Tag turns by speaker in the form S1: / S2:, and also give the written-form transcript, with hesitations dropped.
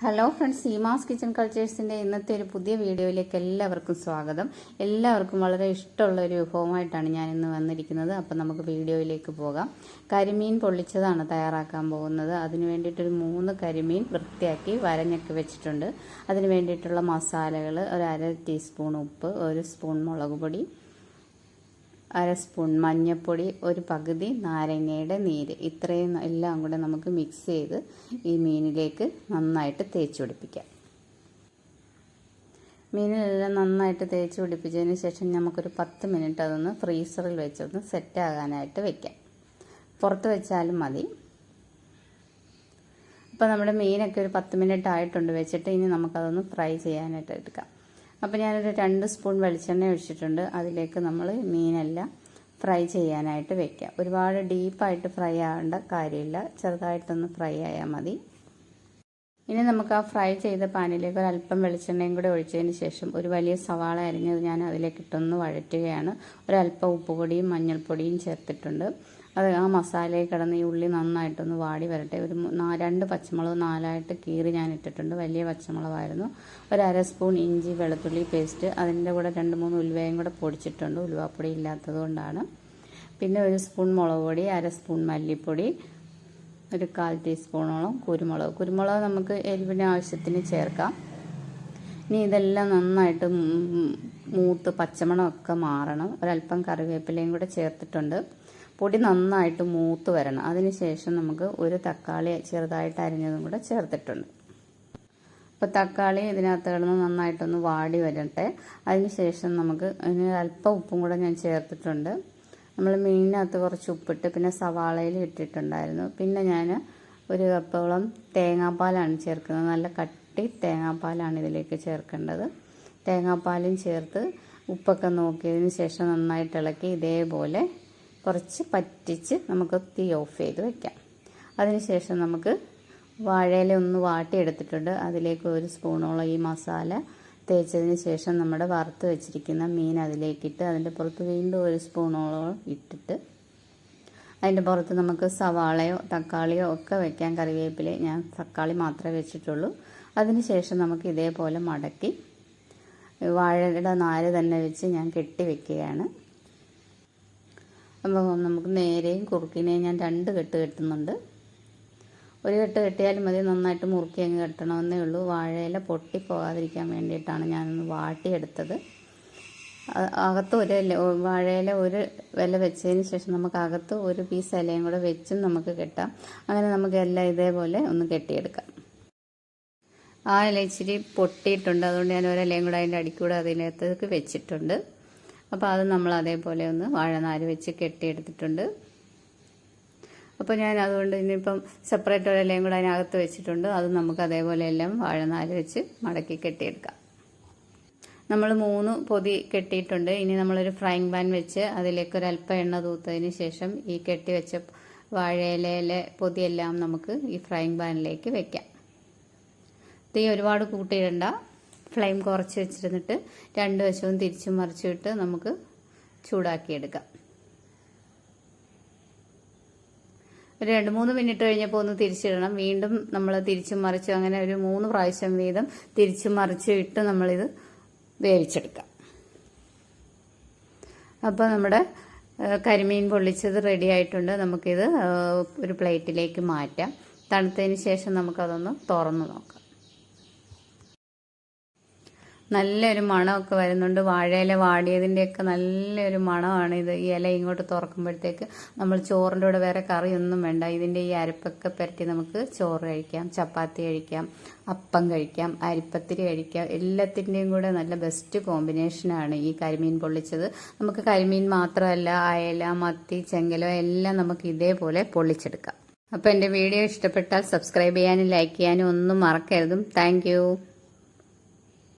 S1: Hello friends, Seemas kitchen കൾച്ചേഴ്സിൻ്റെ ഇന്നത്തെ ഒരു പുതിയ വീഡിയോയിലേക്ക് എല്ലാവർക്കും സ്വാഗതം. എല്ലാവർക്കും വളരെ ഇഷ്ടമുള്ള ഒരു വിഭവമായിട്ടാണ് ഞാൻ ഇന്ന് വന്നിരിക്കുന്നത്. അപ്പം നമുക്ക് വീഡിയോയിലേക്ക് പോകാം. കരിമീൻ പൊള്ളിച്ചതാണ് തയ്യാറാക്കാൻ പോകുന്നത്. അതിന് വേണ്ടിയിട്ടൊരു 3 കരിമീൻ വൃത്തിയാക്കി വരഞ്ഞൊക്കെ വെച്ചിട്ടുണ്ട്. അതിന് വേണ്ടിയിട്ടുള്ള മസാലകൾ: ഒരു 1/2 ടീസ്പൂൺ ഉപ്പ്, 1 സ്പൂൺ മുളക് പൊടി, 1/2 സ്പൂൺ മഞ്ഞൾപ്പൊടി, ഒരു പകുതി നാരങ്ങയുടെ നീര്. ഇത്രയും എല്ലാം കൂടെ നമുക്ക് മിക്സ് ചെയ്ത് ഈ മീനിലേക്ക് നന്നായിട്ട് തേച്ച് പിടിപ്പിക്കാം. മീനിലെല്ലാം നന്നായിട്ട് തേച്ച് പിടിപ്പിച്ചതിന് ശേഷം നമുക്കൊരു 10 മിനിറ്റ് അതൊന്ന് ഫ്രീസറിൽ വെച്ചൊന്ന് സെറ്റ് ആകാനായിട്ട് വെക്കാം. പുറത്ത് വെച്ചാലും മതി. അപ്പോൾ നമ്മുടെ മീനൊക്കെ ഒരു 10 മിനിറ്റ് ആയിട്ടുണ്ട് വെച്ചിട്ട്. ഇനി നമുക്കതൊന്ന് ഫ്രൈ ചെയ്യാനായിട്ട് എടുക്കാം. അപ്പോൾ ഞാനൊരു 2 സ്പൂൺ വെളിച്ചെണ്ണ ഒഴിച്ചിട്ടുണ്ട്. അതിലേക്ക് നമ്മൾ മീനെല്ലാം ഫ്രൈ ചെയ്യാനായിട്ട് വെക്കാം. ഒരുപാട് ഡീപ്പായിട്ട് ഫ്രൈ ആവേണ്ട കാര്യമില്ല, ചെറുതായിട്ടൊന്ന് ഫ്രൈ ആയാൽ മതി. ഇനി നമുക്ക് ആ ഫ്രൈ ചെയ്ത പാനിലേക്ക് ഒരല്പം വെളിച്ചെണ്ണയും കൂടെ ഒഴിച്ചതിന് ശേഷം ഒരു വലിയ സവാള അരിഞ്ഞത് ഞാൻ അതിലേക്ക് ഇട്ടൊന്ന് വഴറ്റുകയാണ്. ഒരല്പം ഉപ്പുപൊടിയും മഞ്ഞൾപ്പൊടിയും ചേർത്തിട്ടുണ്ട്. അത് ആ മസാലയിൽ കിടന്ന് ഈ ഉള്ളി നന്നായിട്ടൊന്ന് വാടി വരട്ടെ. ഒരു 2 പച്ചമുളക് 4ആയിട്ട് കീറി ഞാൻ ഇട്ടിട്ടുണ്ട്. വലിയ പച്ചമുളകായിരുന്നു. ഒരു 1/2 സ്പൂൺ ഇഞ്ചി വെളുത്തുള്ളി പേസ്റ്റ്, അതിൻ്റെ കൂടെ 2-3 ഉലുവയും കൂടെ പൊടിച്ചിട്ടുണ്ട്. ഉലുവാപ്പൊടി ഇല്ലാത്തത് കൊണ്ടാണ്. പിന്നെ 1 സ്പൂൺ മുളക് പൊടി, 1/2 സ്പൂൺ മല്ലിപ്പൊടി, ഒരു 1/4 ടീസ്പൂണോളം കുരുമുളക് നമുക്ക് എരിവിന് ആവശ്യത്തിന് ചേർക്കാം. ഇനി ഇതെല്ലാം നന്നായിട്ട് മൂത്ത് പച്ചമണമൊക്കെ മാറണം. ഒരല്പം കറിവേപ്പിലയും കൂടെ ചേർത്തിട്ടുണ്ട്. പൊടി നന്നായിട്ട് മൂത്ത് വരണം. അതിനുശേഷം നമുക്ക് ഒരു തക്കാളി ചെറുതായിട്ട് അരിഞ്ഞതും കൂടെ ചേർത്തിട്ടുണ്ട്. അപ്പോൾ തക്കാളി ഇതിനകത്ത് കിടന്ന് നന്നായിട്ടൊന്ന് വാടി വരട്ടെ. അതിനുശേഷം നമുക്ക് അതിന് അല്പം ഉപ്പും കൂടെ ഞാൻ ചേർത്തിട്ടുണ്ട്. നമ്മൾ മീനിനകത്ത് കുറച്ച് ഉപ്പിട്ട് പിന്നെ സവാളയിൽ ഇട്ടിട്ടുണ്ടായിരുന്നു. പിന്നെ ഞാൻ 1 കപ്പോളം തേങ്ങാപ്പാലാണ് ചേർക്കുന്നത്. നല്ല കട്ടി തേങ്ങാപ്പാലാണ് ഇതിലേക്ക് ചേർക്കേണ്ടത്. തേങ്ങാപ്പാലും ചേർത്ത് ഉപ്പൊക്കെ നോക്കിയതിന് ശേഷം നന്നായിട്ട് ഇളക്കി ഇതേപോലെ കുറച്ച് പറ്റിച്ച് നമുക്ക് തീ ഓഫ് ചെയ്ത് വെക്കാം. അതിനുശേഷം നമുക്ക് വാഴയില ഒന്ന് വാട്ടിയെടുത്തിട്ടുണ്ട്. അതിലേക്ക് 1 സ്പൂണോളം ഈ മസാല തേച്ചതിന് ശേഷം നമ്മുടെ വറുത്ത് വെച്ചിരിക്കുന്ന മീൻ അതിലേക്കിട്ട് അതിൻ്റെ പുറത്ത് വീണ്ടും 1 സ്പൂണോളം ഇട്ടിട്ട് അതിൻ്റെ പുറത്ത് നമുക്ക് സവാളയോ തക്കാളിയോ ഒക്കെ വെക്കാം. കറിവേപ്പില ഞാൻ തക്കാളി മാത്രമേ വെച്ചിട്ടുള്ളൂ. അതിനുശേഷം നമുക്ക് ഇതേപോലെ മടക്കി വാഴയുടെ നാര് തന്നെ വെച്ച് ഞാൻ കെട്ടി വെക്കുകയാണ്. അപ്പോൾ നമുക്ക് നേരെയും കുറുക്കിനെയും ഞാൻ 2 കെട്ട് കെട്ടുന്നുണ്ട്. 1 കെട്ട് കെട്ടിയാലും മതി, നന്നായിട്ട് മുറുക്കി അങ്ങ് കെട്ടണമെന്നേ ഉള്ളൂ. വാഴയില പൊട്ടിപ്പോകാതിരിക്കാൻ വേണ്ടിയിട്ടാണ് ഞാനൊന്ന് വാട്ടിയെടുത്തത്. അകത്ത് വാഴയില 1 ഇല വെച്ചതിന് ശേഷം നമുക്ക് അകത്ത് 1 പീസ് ഇലയും കൂടെ വെച്ചും നമുക്ക് കെട്ടാം. അങ്ങനെ നമുക്ക് എല്ലാം ഇതേപോലെ ഒന്ന് കെട്ടിയെടുക്കാം. ആ ഇല ഇച്ചിരി പൊട്ടിയിട്ടുണ്ട്, അതുകൊണ്ട് ഞാൻ 1 ഇലയും കൂടെ അതിൻ്റെ അടിക്കൂടെ അതിനകത്തേക്ക് വെച്ചിട്ടുണ്ട്. അപ്പോൾ അത് നമ്മൾ അതേപോലെ ഒന്ന് വാഴനാര് വെച്ച് കെട്ടിയെടുത്തിട്ടുണ്ട്. അപ്പോൾ ഞാൻ അതുകൊണ്ട് ഇനിയിപ്പം സെപ്പറേറ്റ് 1 ഇലയും കൂടെ അതിനകത്ത് വെച്ചിട്ടുണ്ട്. അത് നമുക്ക് അതേപോലെ എല്ലാം വാഴനാര് വെച്ച് മടക്കി കെട്ടിയെടുക്കാം. നമ്മൾ 3 പൊതി കെട്ടിയിട്ടുണ്ട്. ഇനി നമ്മളൊരു ഫ്രൈങ് പാൻ വെച്ച് അതിലേക്ക് ഒരല്പം എണ്ണ തൂത്തതിന് ശേഷം ഈ കെട്ടി വെച്ച വാഴയിലയിലെ പൊതിയെല്ലാം നമുക്ക് ഈ ഫ്രൈങ് പാനിലേക്ക് വെക്കാം. തീ ഒരുപാട് കൂട്ടിയിടണ്ട, ഫ്ലെയിം കുറച്ച് വെച്ചിരുന്നിട്ട് 2 വശവും തിരിച്ചും മറിച്ചിട്ട് നമുക്ക് ചൂടാക്കിയെടുക്കാം. ഒരു 2-3 മിനിറ്റ് കഴിഞ്ഞപ്പോൾ ഒന്ന് തിരിച്ചിടണം. വീണ്ടും നമ്മൾ തിരിച്ചും മറിച്ചും അങ്ങനെ ഒരു 3 പ്രാവശ്യം വീതം തിരിച്ചും മറിച്ചും ഇട്ട് നമ്മളിത് വേവിച്ചെടുക്കാം. അപ്പോൾ നമ്മുടെ കരിമീൻ പൊള്ളിച്ചത് റെഡി ആയിട്ടുണ്ട്. നമുക്കിത് ഒരു പ്ലേറ്റിലേക്ക് മാറ്റാം. തണുത്തതിന് ശേഷം നമുക്കതൊന്ന് തുറന്ന് നോക്കാം. നല്ലൊരു മണമൊക്കെ വരുന്നുണ്ട്. വാഴയില വാടിയതിൻ്റെയൊക്കെ നല്ലൊരു മണമാണ് ഇത്. ഈ ഇല ഇങ്ങോട്ട് തുറക്കുമ്പോഴത്തേക്ക് നമ്മൾ ചോറിൻ്റെ കൂടെ വേറെ കറിയൊന്നും വേണ്ട. ഇതിൻ്റെ ഈ അരപ്പൊക്കെ പുരട്ടി നമുക്ക് ചോറ് കഴിക്കാം, ചപ്പാത്തി കഴിക്കാം, അപ്പം കഴിക്കാം, അരിപ്പത്തിരി കഴിക്കാം. എല്ലാത്തിൻ്റെയും കൂടെ നല്ല ബെസ്റ്റ് കോമ്പിനേഷനാണ് ഈ കരിമീൻ പൊള്ളിച്ചത്. നമുക്ക് കരിമീൻ മാത്രമല്ല, അയല, മത്തി, ചെങ്കലോ എല്ലാം നമുക്ക് ഇതേപോലെ പൊള്ളിച്ചെടുക്കാം. അപ്പോൾ എൻ്റെ വീഡിയോ ഇഷ്ടപ്പെട്ടാൽ സബ്സ്ക്രൈബ് ചെയ്യാനും ലൈക്ക് ചെയ്യാനും ഒന്നും മറക്കരുതും. താങ്ക്